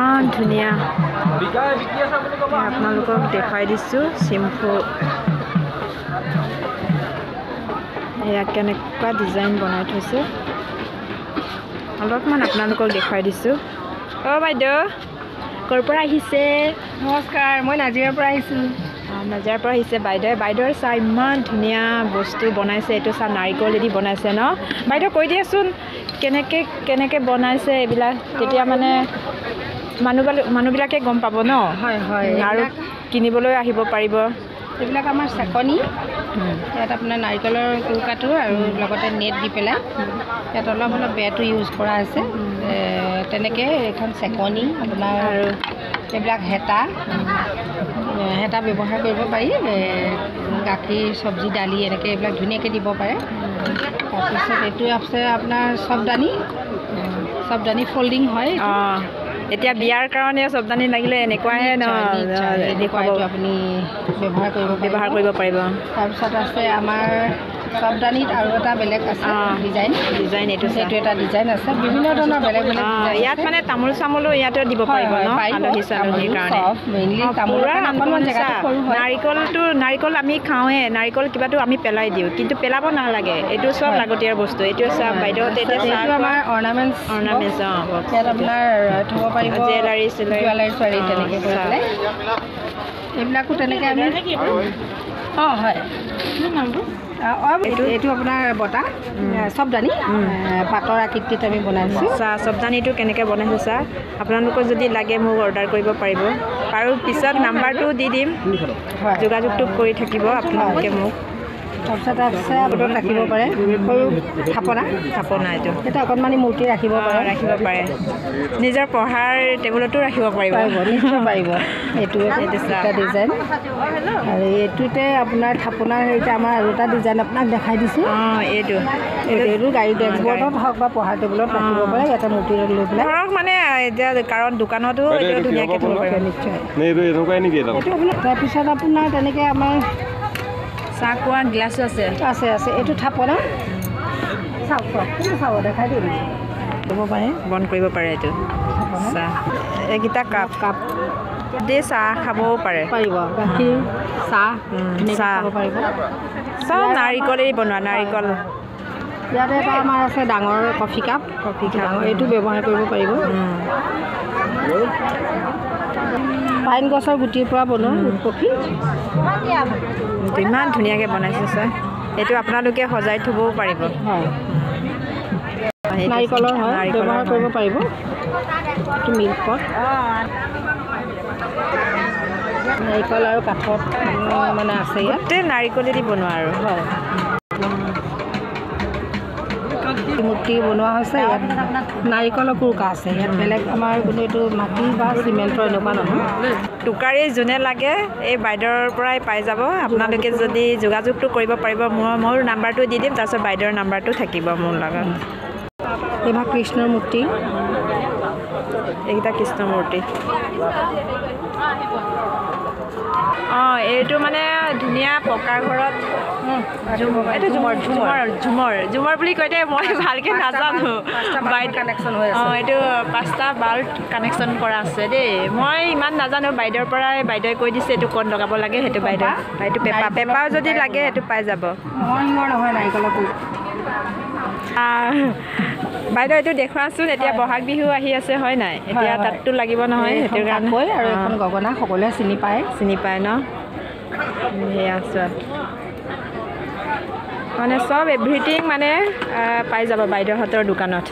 ইমান ধুনীয়া আপোনালোকক দেখাই দিছোঁ চিম্পল এয়া কেনেকুৱা ডিজাইন বনাই থৈছে অলপমান আপোনালোকক দেখাই দিছোঁ বাইদেউ ক'ৰ পৰা আহিছে নমস্কাৰ মই নাজিৰাৰ পৰা আহিছোঁ নাজিৰাৰ পৰা আহিছে বাইদেউৰ চাহ ইমান ধুনীয়া বস্তু বনাইছে এইটো চাহ নাৰিকলেদি বনাইছে ন বাইদেউ কৈ দিয়াচোন কেনেকৈ বনাইছে এইবিলাক তেতিয়া মানে মানুহবিলাকে গম পাব ন হয় হয় আৰু কিনিবলৈ আহিব পাৰিব এইবিলাক আমাৰ চেকনি ইয়াত আপোনাৰ নাৰিকলৰ কুকাটো আৰু লগতে নেট দি পেলাই ইয়াত অলপ বেটো ইউজ কৰা আছে তেনেকৈ এইখন চেকনি আপোনাৰ আৰু এইবিলাক হেতা ব্যৱহাৰ কৰিব পাৰি গাখীৰ চব্জি দালি এনেকৈ এইবিলাক ধুনীয়াকৈ দিব পাৰে তাৰপিছত এইটো আছে আপোনাৰ চবদানি ফল্ডিং হয় এতিয়া বিয়াৰ কাৰণে চবদানি লাগিলে এনেকুৱাই এনেকুৱাইটো আপুনি ব্যৱহাৰ কৰিব পাৰিব তাৰপিছত আছে আমাৰ চবদানিত আৰু এটা বেলেগ আছে ডিজাইন এইটো এটা ডিজাইন আছে বিভিন্ন ধৰণৰ বেলেগ ইয়াত মানে তামোল চামোলো ইয়াতে দিব পাৰিব ন আলহী চালহীৰ কাৰণে মেইনলি তামোলৰ নাৰিকল আমি খাওঁহে নাৰিকল কিবাটো আমি পেলাই দিওঁ কিন্তু পেলাব নালাগে এইটো চব লাগতিয়াৰ বস্তু এইটো চাহ বাইদেউ এতিয়া আমাৰ অৰ্নামেণ্টছ ইয়াত আপোনাৰ থ'ব পাৰিব জুৱেলাৰী তেনেকৈ কৰি পেলাই এইবিলাকো তেনেকৈ আমি হয় এইটো আপোনাৰ বটা চবদানি পাতৰ আকৃতিত আমি বনাইছোঁ চাহ চবদানিটো কেনেকৈ বনাইছোঁ চাহ আপোনালোকৰ যদি লাগে মোক অৰ্ডাৰ কৰিব পাৰিব আৰু পিছত নাম্বাৰটো দি দিম যোগাযোগটো কৰি থাকিব আপোনালোকে মোক তাৰপিছত আছে আপোনাৰ ৰাখিব পাৰে সৰু থাপনা এইটো অকণমানি মূৰ্তি ৰাখিব পাৰে নিজৰ পঢ়াৰ টেবুলতো ৰাখিব পাৰিব নিশ্চয় পাৰিব এইটো এটা ডিজাইন আৰু এইটোতে আপোনাৰ থাপনাৰ হেৰিতে আমাৰ আৰু এটা ডিজাইন আপোনাক দেখাই দিছোঁ এইটো গাড়ী ডেস্কবৰ্ডত হওক বা পঢ়াৰ টেবুলত ৰাখিব পাৰে ইয়াতে মূৰ্তি লৈ পেলাই ধৰক মানে এতিয়া কাৰণ দোকানতো ধুনীয়াকৈ থ'ব পাৰে নিশ্চয় তাৰপিছত আপোনাৰ তেনেকৈ আমাৰ চাহ খোৱা গ্লাছো আছে এইটো থাপনা চাব দেখাই দিম দিব পাৰে বন্ধ কৰিব পাৰে এইটো চাহ এইকেইটা কাপ দি চাহ খাবও পাৰিব গাখীৰ চাহ খাব পাৰিব চব নাৰিকলেই বনোৱা নাৰিকল ইয়াতে এটা আমাৰ আছে ডাঙৰ কফি কাপ এইটো ব্যৱহাৰ কৰিব পাৰিব পাইন গছৰ গুটিৰ পৰা বনোৱা কফি ইমান ধুনীয়াকৈ বনাইছে ছাৰ এইটো আপোনালোকে সজাই থ'বও পাৰিব নাৰিকলৰ ব্যৱহাৰ কৰিব পাৰিব এইটো মিল্কত নাৰিকল আৰু কাঠত মানে আছে ইয়াত গোটেই নাৰিকলেদি বনোৱা আৰু মূৰ্তি বনোৱা হৈছে ইয়াত নাৰিকলৰ কুৰুকা আছে ইয়াত বেলেগ আমাৰ কোনো এইটো মাটি বা চিমেণ্টৰ এনেকুৱা নহয় টুকাৰী যোনে লাগে এই বাইদেউৰ পৰাই পাই যাব আপোনালোকে যদি যোগাযোগটো কৰিব পাৰিব মোৰ নাম্বাৰটো দি দিম তাৰপিছত বাইদেউৰ নাম্বাৰটো থাকিব মোৰ লগত এইভাগ কৃষ্ণৰ মূৰ্তি এইকেইটা কৃষ্ণ মূৰ্তি এইটো মানে ধুনীয়া পকা ঘৰত এইটো ঝুমৰ বুলি কয় দেই মই ভালকৈ নাজানো এইটো 5টা বাল্ব কানেকশ্যন কৰা আছে দেই মই ইমান নাজানো বাইদেউৰ পৰাই বাইদেৱে কৈ দিছে এইটো ক'ত লগাব লাগে সেইটো বাইদেউ পেপাৰ যদি লাগে সেইটো পাই যাব নহয় নাৰিকলৰ বাইদেউ এইটো দেখুৱাচোন এতিয়া বহাগ বিহু আহি আছে হয় নাই এতিয়া তাততো লাগিব নহয় সেইটো কাৰণে আৰু এখন গগনা সকলোৱে চিনি পায় ন সেয়া চোৱা মানে চব এভৰিথিং মানে পাই যাব বাইদেউহঁতৰ দোকানত